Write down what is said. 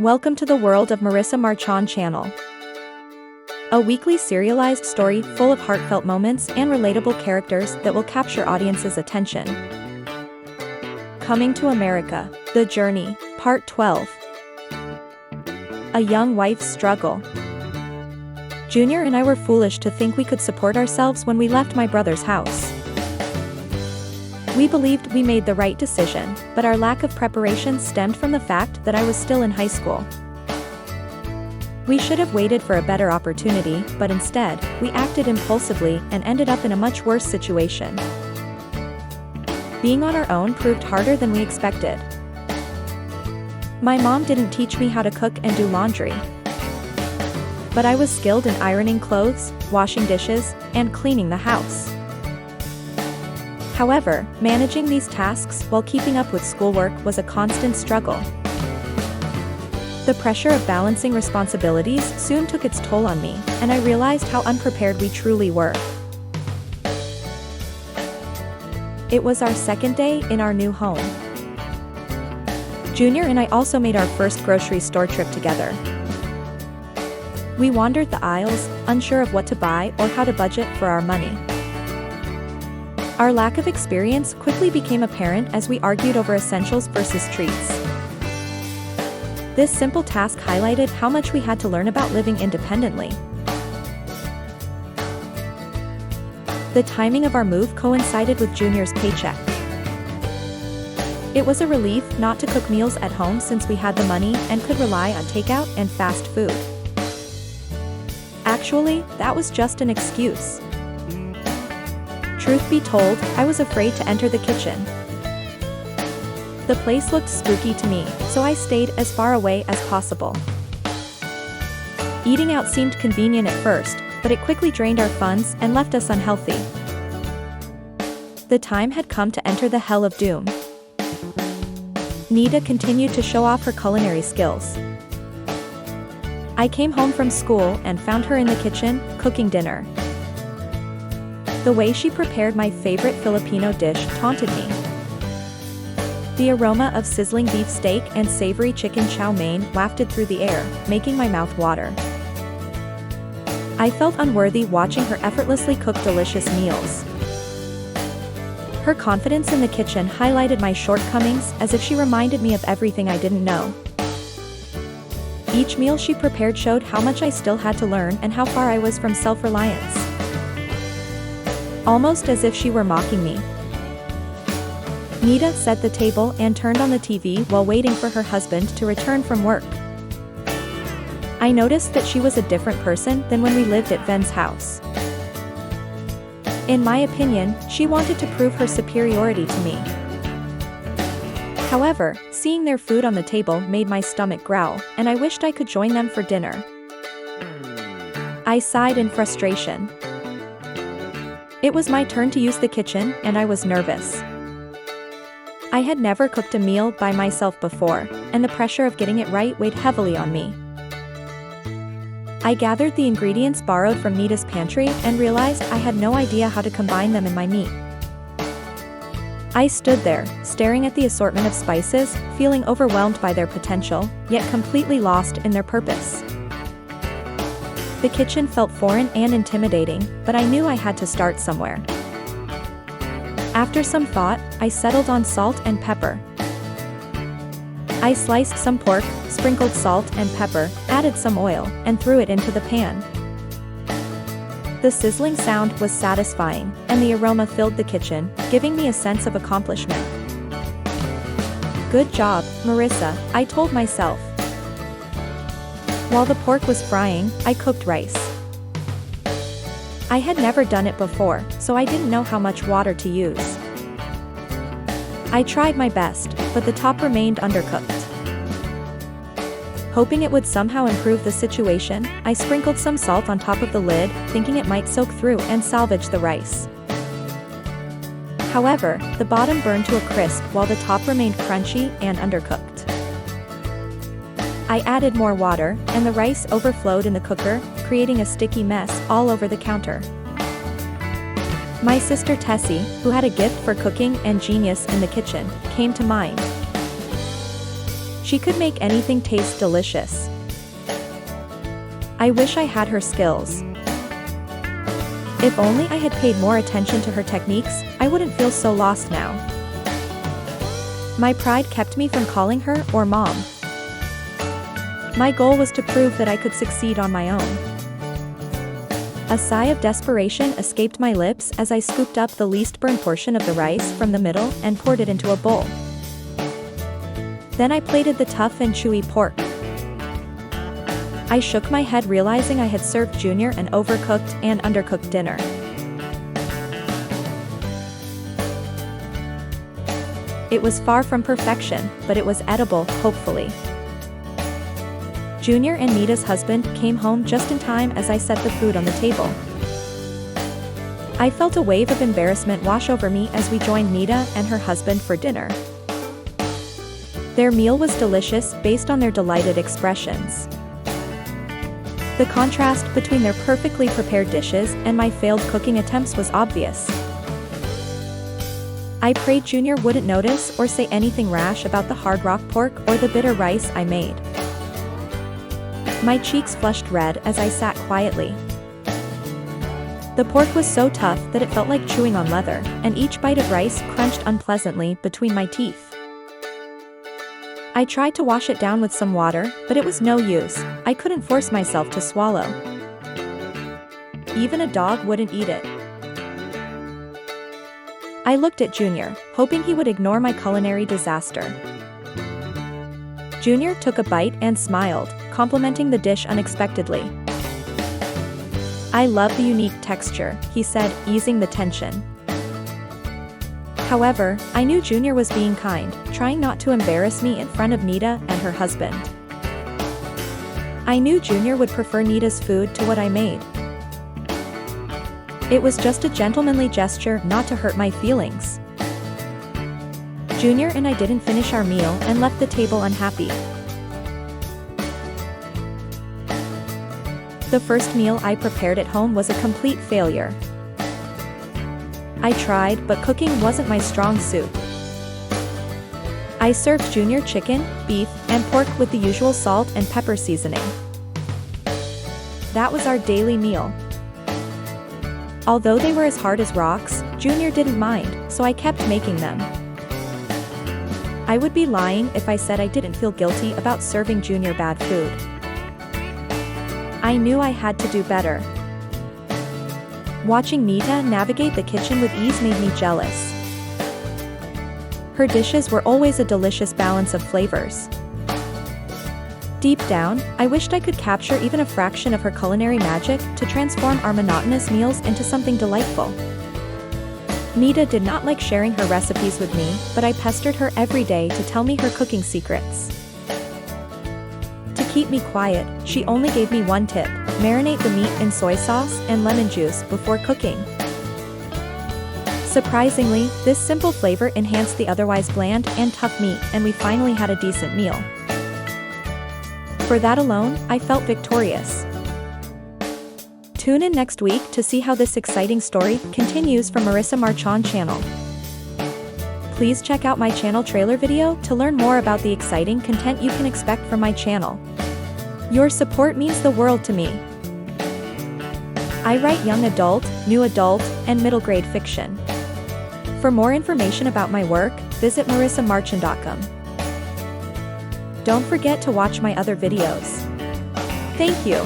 Welcome to the world of Marissa Marchand channel. A weekly serialized story full of heartfelt moments and relatable characters that will capture audience's attention. Coming to America, The Journey, Part 12. A young wife's struggle. Junior and I were foolish to think we could support ourselves when we left my brother's house. We believed we made the right decision, but our lack of preparation stemmed from the fact that I was still in high school. We should have waited for a better opportunity, but instead, we acted impulsively and ended up in a much worse situation. Being on our own proved harder than we expected. My mom didn't teach me how to cook and do laundry. But I was skilled in ironing clothes, washing dishes, and cleaning the house. However, managing these tasks while keeping up with schoolwork was a constant struggle. The pressure of balancing responsibilities soon took its toll on me, and I realized how unprepared we truly were. It was our second day in our new home. Junior and I also made our first grocery store trip together. We wandered the aisles, unsure of what to buy or how to budget for our money. Our lack of experience quickly became apparent as we argued over essentials versus treats. This simple task highlighted how much we had to learn about living independently. The timing of our move coincided with Junior's paycheck. It was a relief not to cook meals at home since we had the money and could rely on takeout and fast food. Actually, that was just an excuse. Truth be told, I was afraid to enter the kitchen. The place looked spooky to me, so I stayed as far away as possible. Eating out seemed convenient at first, but it quickly drained our funds and left us unhealthy. The time had come to enter the hell of doom. Nita continued to show off her culinary skills. I came home from school and found her in the kitchen, cooking dinner. The way she prepared my favorite Filipino dish taunted me. The aroma of sizzling beef steak and savory chicken chow mein wafted through the air, making my mouth water. I felt unworthy watching her effortlessly cook delicious meals. Her confidence in the kitchen highlighted my shortcomings as if she reminded me of everything I didn't know. Each meal she prepared showed how much I still had to learn and how far I was from self-reliance. Almost as if she were mocking me. Nita set the table and turned on the TV while waiting for her husband to return from work. I noticed that she was a different person than when we lived at Ven's house. In my opinion, she wanted to prove her superiority to me. However, seeing their food on the table made my stomach growl, and I wished I could join them for dinner. I sighed in frustration. It was my turn to use the kitchen, and I was nervous. I had never cooked a meal by myself before, and the pressure of getting it right weighed heavily on me. I gathered the ingredients borrowed from Nita's pantry and realized I had no idea how to combine them in my meat. I stood there, staring at the assortment of spices, feeling overwhelmed by their potential, yet completely lost in their purpose. The kitchen felt foreign and intimidating, but I knew I had to start somewhere. After some thought, I settled on salt and pepper. I sliced some pork, sprinkled salt and pepper, added some oil, and threw it into the pan. The sizzling sound was satisfying, and the aroma filled the kitchen, giving me a sense of accomplishment. Good job, Marissa, I told myself. While the pork was frying, I cooked rice. I had never done it before, so I didn't know how much water to use. I tried my best, but the top remained undercooked. Hoping it would somehow improve the situation, I sprinkled some salt on top of the lid, thinking it might soak through and salvage the rice. However, the bottom burned to a crisp while the top remained crunchy and undercooked. I added more water, and the rice overflowed in the cooker, creating a sticky mess all over the counter. My sister Tessie, who had a gift for cooking and genius in the kitchen, came to mind. She could make anything taste delicious. I wish I had her skills. If only I had paid more attention to her techniques, I wouldn't feel so lost now. My pride kept me from calling her or Mom. My goal was to prove that I could succeed on my own. A sigh of desperation escaped my lips as I scooped up the least burned portion of the rice from the middle and poured it into a bowl. Then I plated the tough and chewy pork. I shook my head, realizing I had served Junior an overcooked and undercooked dinner. It was far from perfection, but it was edible, hopefully. Junior and Nita's husband came home just in time as I set the food on the table. I felt a wave of embarrassment wash over me as we joined Nita and her husband for dinner. Their meal was delicious based on their delighted expressions. The contrast between their perfectly prepared dishes and my failed cooking attempts was obvious. I prayed Junior wouldn't notice or say anything rash about the hard rock pork or the bitter rice I made. My cheeks flushed red as I sat quietly. The pork was so tough that it felt like chewing on leather, and each bite of rice crunched unpleasantly between my teeth. I tried to wash it down with some water, but it was no use. I couldn't force myself to swallow. Even a dog wouldn't eat it. I looked at Junior, hoping he would ignore my culinary disaster. Junior took a bite and smiled, complimenting the dish unexpectedly. "I love the unique texture," he said, easing the tension. However, I knew Junior was being kind, trying not to embarrass me in front of Nita and her husband. I knew Junior would prefer Nita's food to what I made. It was just a gentlemanly gesture not to hurt my feelings. Junior and I didn't finish our meal and left the table unhappy. The first meal I prepared at home was a complete failure. I tried, but cooking wasn't my strong suit. I served Junior chicken, beef, and pork with the usual salt and pepper seasoning. That was our daily meal. Although they were as hard as rocks, Junior didn't mind, so I kept making them. I would be lying if I said I didn't feel guilty about serving Junior bad food. I knew I had to do better. Watching Nita navigate the kitchen with ease made me jealous. Her dishes were always a delicious balance of flavors. Deep down, I wished I could capture even a fraction of her culinary magic to transform our monotonous meals into something delightful. Nita did not like sharing her recipes with me, but I pestered her every day to tell me her cooking secrets. To keep me quiet, she only gave me one tip: marinate the meat in soy sauce and lemon juice before cooking. Surprisingly, this simple flavor enhanced the otherwise bland and tough meat, and we finally had a decent meal. For that alone, I felt victorious. Tune in next week to see how this exciting story continues from Marissa Marchand channel. Please check out my channel trailer video to learn more about the exciting content you can expect from my channel. Your support means the world to me. I write young adult, new adult, and middle grade fiction. For more information about my work, visit marissamarchand.com. Don't forget to watch my other videos. Thank you.